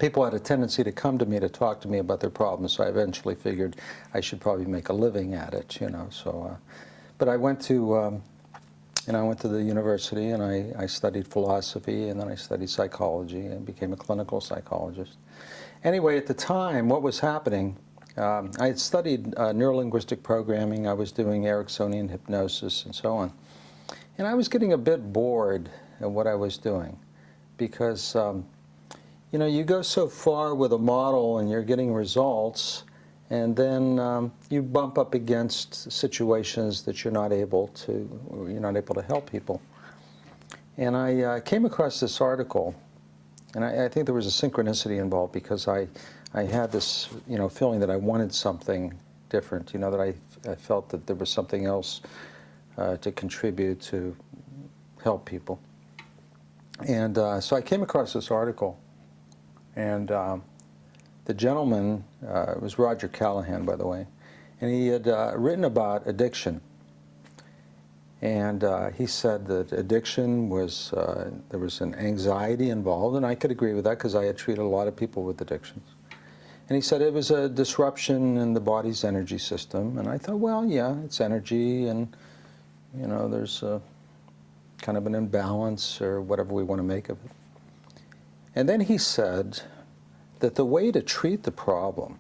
people had a tendency to come to me to talk to me about their problems, so I eventually figured I should probably make a living at it, you know. So, but I went to, I went to the university and I studied philosophy, and then I studied psychology and became a clinical psychologist. Anyway, at the time, what was happening, I had studied neurolinguistic programming, I was doing Ericksonian hypnosis and so on. And I was getting a bit bored at what I was doing because, you know, you go so far with a model and you're getting results, and then you bump up against situations that you're not able to help people. And I came across this article, and I think there was a synchronicity involved because I had this, you know, feeling that I wanted something different, you know, that I felt that there was something else to contribute to help people. And so I came across this article, and the gentleman, it was Roger Callahan, by the way, and he had written about addiction. And he said that addiction was, there was an anxiety involved, and I could agree with that because I had treated a lot of people with addictions. And he said it was a disruption in the body's energy system, and I thought, well, yeah, it's energy, and, you know, there's a kind of an imbalance or whatever we want to make of it. And then he said that the way to treat the problem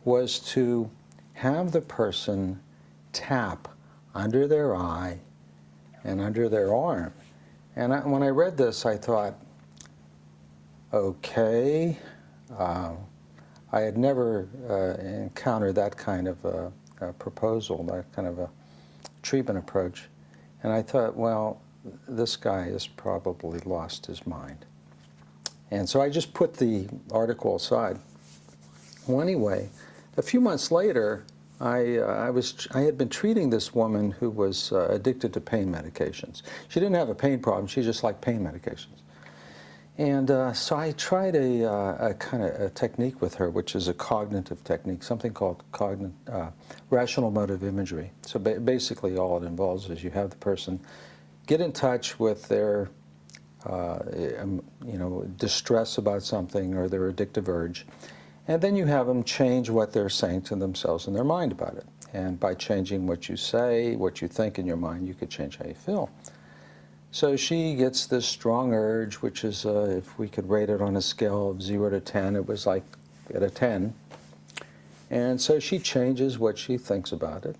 was to have the person tap under their eye and under their arm. And when I read this, I thought, okay, I had never encountered that kind of a proposal, that kind of a treatment approach. And I thought, well, this guy has probably lost his mind. And so I just put the article aside. Well, anyway, a few months later, I had been treating this woman who was addicted to pain medications. She didn't have a pain problem, she just liked pain medications. And so I tried a kind of a technique with her, which is a cognitive technique, something called rational motive imagery. So basically all it involves is you have the person get in touch with their you know, distress about something or their addictive urge, and then you have them change what they're saying to themselves in their mind about it. And by changing what you say, what you think in your mind, you could change how you feel. So she gets this strong urge, which is, if we could rate it on a scale of 0 to 10, it was like at a 10. And so she changes what she thinks about it.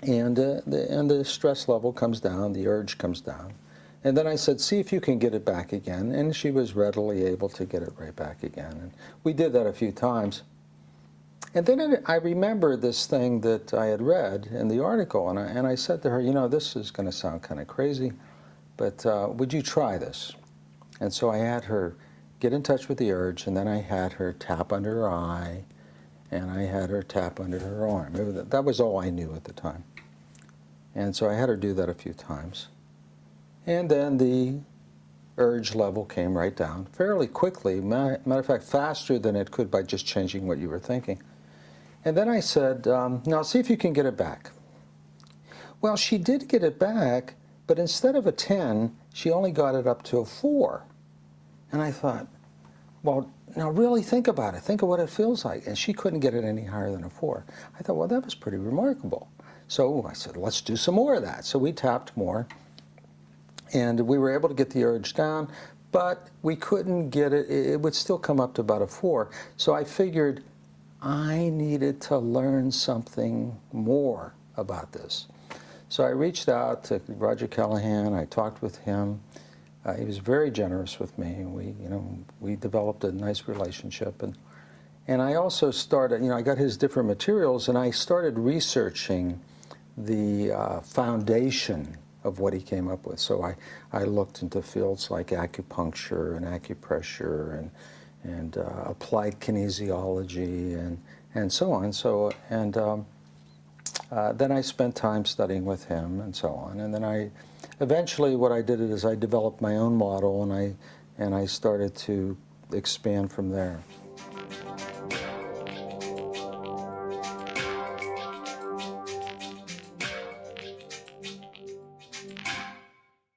And the stress level comes down, the urge comes down. And then I said, see if you can get it back again. And she was readily able to get it right back again. And we did that a few times. And then I remembered this thing that I had read in the article, and I said to her, you know, this is going to sound kind of crazy, but would you try this? And so I had her get in touch with the urge, and then I had her tap under her eye, and I had her tap under her arm. That was all I knew at the time. And so I had her do that a few times. And then the urge level came right down fairly quickly, matter of fact, faster than it could by just changing what you were thinking. And then I said, now see if you can get it back. Well, she did get it back, but instead of a 10, she only got it up to a 4. And I thought, well, now really think about it. Think of what it feels like. And she couldn't get it any higher than a 4. I thought, well, that was pretty remarkable. So I said, let's do some more of that. So we tapped more, and we were able to get the urge down, but we couldn't get it. It would still come up to about a 4. So I figured I needed to learn something more about this. So I reached out to Roger Callahan. I talked with him. He was very generous with me. We developed a nice relationship. And I also started, I got his different materials, and I started researching the foundation of what he came up with. So I looked into fields like acupuncture and acupressure and applied kinesiology and so on. So then I spent time studying with him and so on. And then eventually what I did is I developed my own model, and I started to expand from there.